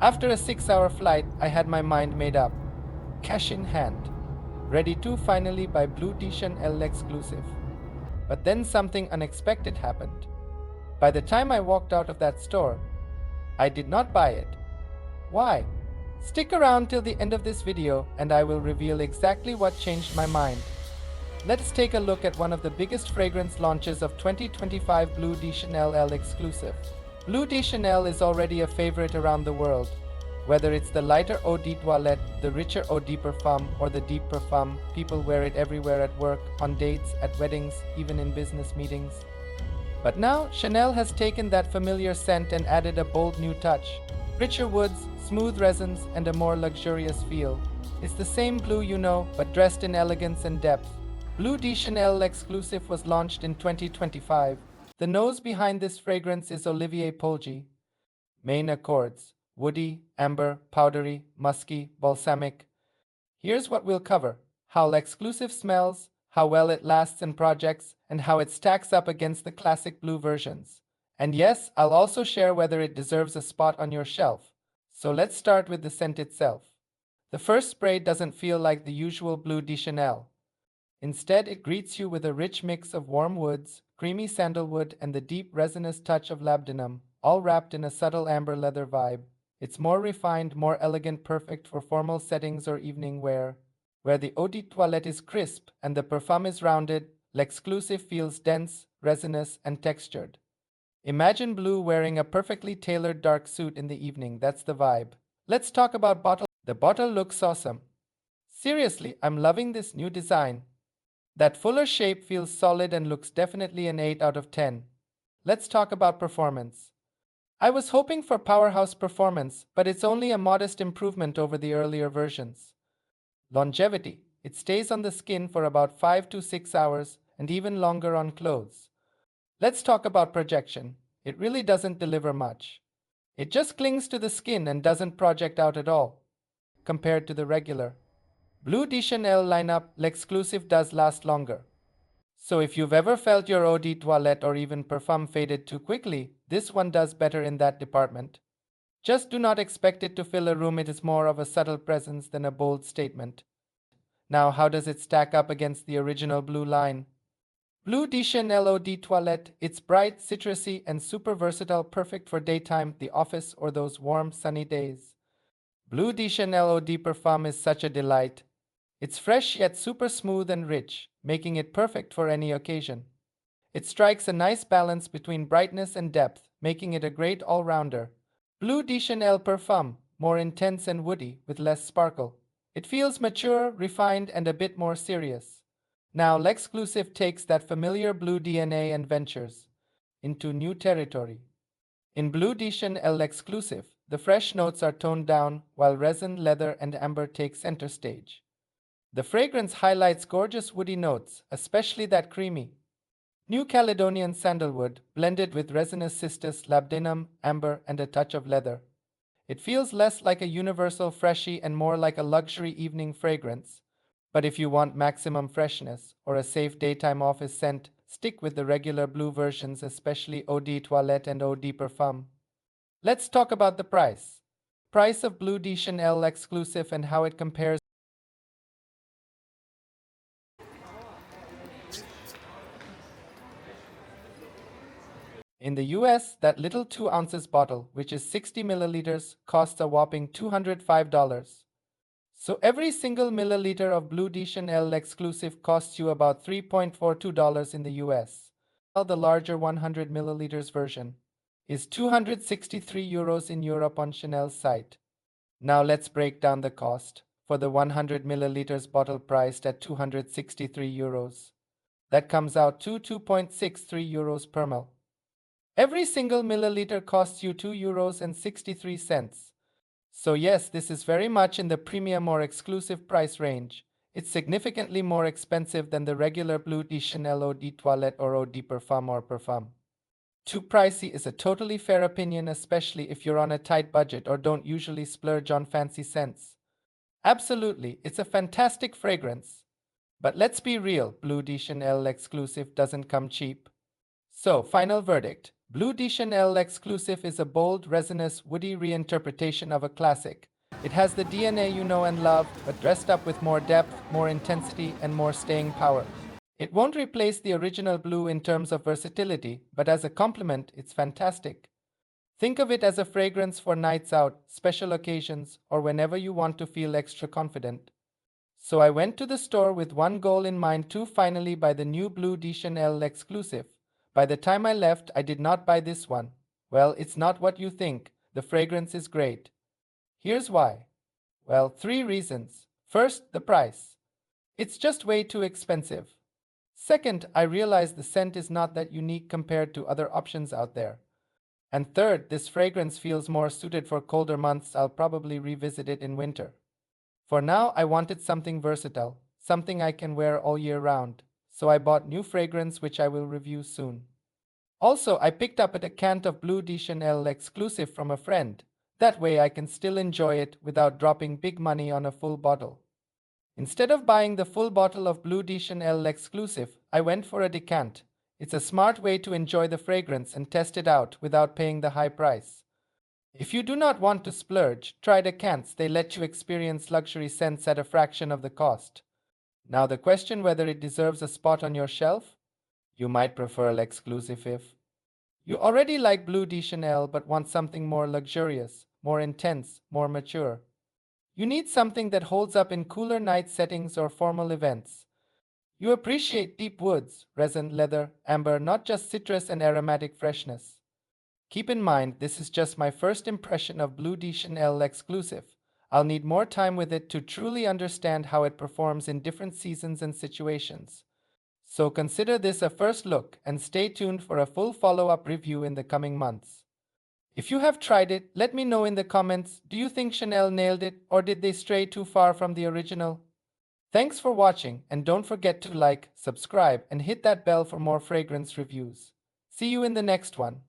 After a 6-hour flight, I had my mind made up. Cash in hand. Ready to finally buy Bleu de Chanel L'Exclusif. But then something unexpected happened. By the time I walked out of that store, I did not buy it. Why? Stick around till the end of this video and I will reveal exactly what changed my mind. Let's take a look at one of the biggest fragrance launches of 2025, Bleu de Chanel L'Exclusif. Bleu de Chanel is already a favorite around the world. Whether it's the lighter eau de toilette, the richer eau de parfum, or the deep parfum, people wear it everywhere at work, on dates, at weddings, even in business meetings. But now, Chanel has taken that familiar scent and added a bold new touch. Richer woods, smooth resins, and a more luxurious feel. It's the same blue you know, but dressed in elegance and depth. Bleu de Chanel L'Exclusif was launched in 2025. The nose behind this fragrance is Olivier Polgy. Main accords: woody, amber, powdery, musky, balsamic. Here's what we'll cover: how L'Exclusif smells, how well it lasts in projects, and how it stacks up against the classic blue versions. And yes, I'll also share whether it deserves a spot on your shelf. So let's start with the scent itself. The first spray doesn't feel like the usual Bleu de Chanel. Instead, it greets you with a rich mix of warm woods, creamy sandalwood, and the deep resinous touch of labdanum, all wrapped in a subtle amber leather vibe. It's more refined, more elegant, perfect for formal settings or evening wear. Where the eau de toilette is crisp and the parfum is rounded, L'Exclusif feels dense, resinous, and textured. Imagine Blue wearing a perfectly tailored dark suit in the evening. That's the vibe. Let's talk about bottle. The bottle looks awesome. Seriously, I'm loving this new design. That fuller shape feels solid and looks definitely an 8 out of 10. Let's talk about performance. I was hoping for powerhouse performance, but it's only a modest improvement over the earlier versions. Longevity. It stays on the skin for about 5 to 6 hours and even longer on clothes. Let's talk about projection. It really doesn't deliver much. It just clings to the skin and doesn't project out at all, compared to the regular Bleu de Chanel lineup. L'Exclusif does last longer. So if you've ever felt your eau de toilette or even parfum faded too quickly, this one does better in that department. Just do not expect it to fill a room. It is more of a subtle presence than a bold statement. Now, how does it stack up against the original blue line? Bleu de Chanel Eau de Toilette. It's bright, citrusy, and super versatile, perfect for daytime, the office, or those warm, sunny days. Bleu de Chanel Eau de Parfum is such a delight. It's fresh yet super smooth and rich, making it perfect for any occasion. It strikes a nice balance between brightness and depth, making it a great all-rounder. Bleu de Chanel Parfum, more intense and woody, with less sparkle. It feels mature, refined, and a bit more serious. Now, L'Exclusif takes that familiar blue DNA and ventures into new territory. In Bleu de Chanel L'Exclusif, the fresh notes are toned down, while resin, leather, and amber take center stage. The fragrance highlights gorgeous woody notes, especially that creamy New Caledonian sandalwood, blended with resinous cistus, labdanum, amber, and a touch of leather. It feels less like a universal freshie and more like a luxury evening fragrance. But if you want maximum freshness or a safe daytime office scent, stick with the regular blue versions, especially Eau de Toilette and Eau de Parfum. Let's talk about the price. Price of Bleu de Chanel L'Exclusif and how it compares. In the US, that little 2 ounces bottle, which is 60 milliliters, costs a whopping $205. So every single milliliter of Bleu de Chanel L'Exclusif costs you about $3.42 in the US. While the larger 100 milliliters version is €263 in Europe on Chanel's site. Now let's break down the cost. For the 100 milliliters bottle priced at €263, that comes out to €2.63 per ml. Every single milliliter costs you €2.63. So yes, this is very much in the premium or exclusive price range. It's significantly more expensive than the regular Bleu de Chanel Eau de Toilette or Eau de Parfum or Parfum. Too pricey is a totally fair opinion, especially if you're on a tight budget or don't usually splurge on fancy scents. Absolutely, it's a fantastic fragrance. But let's be real, Bleu de Chanel L'Exclusif doesn't come cheap. So, final verdict. Bleu de Chanel L'Exclusif is a bold, resinous, woody reinterpretation of a classic. It has the DNA you know and love, but dressed up with more depth, more intensity, and more staying power. It won't replace the original blue in terms of versatility, but as a complement, it's fantastic. Think of it as a fragrance for nights out, special occasions, or whenever you want to feel extra confident. So I went to the store with one goal in mind to finally buy the new Bleu de Chanel L'Exclusif. By the time I left, I did not buy this one. Well, it's not what you think. The fragrance is great. Here's why. Well, three reasons. First, the price. It's just way too expensive. Second, I realize the scent is not that unique compared to other options out there. And third, this fragrance feels more suited for colder months. I'll probably revisit it in winter. For now, I wanted something versatile, something I can wear all year round. So I bought new fragrance which I will review soon. Also, I picked up a decant of Bleu de Chanel Exclusive from a friend. That way I can still enjoy it without dropping big money on a full bottle. Instead of buying the full bottle of Bleu de Chanel Exclusive, I went for a decant. It's a smart way to enjoy the fragrance and test it out without paying the high price. If you do not want to splurge, try decants. They let you experience luxury scents at a fraction of the cost. Now the question whether it deserves a spot on your shelf? You might prefer L'Exclusive if you already like Bleu de Chanel but want something more luxurious, more intense, more mature. You need something that holds up in cooler night settings or formal events. You appreciate deep woods, resin, leather, amber, not just citrus and aromatic freshness. Keep in mind, this is just my first impression of Bleu de Chanel Exclusive. I'll need more time with it to truly understand how it performs in different seasons and situations. So consider this a first look and stay tuned for a full follow-up review in the coming months. If you have tried it, let me know in the comments. Do you think Chanel nailed it or did they stray too far from the original? Thanks for watching and don't forget to like, subscribe and hit that bell for more fragrance reviews. See you in the next one.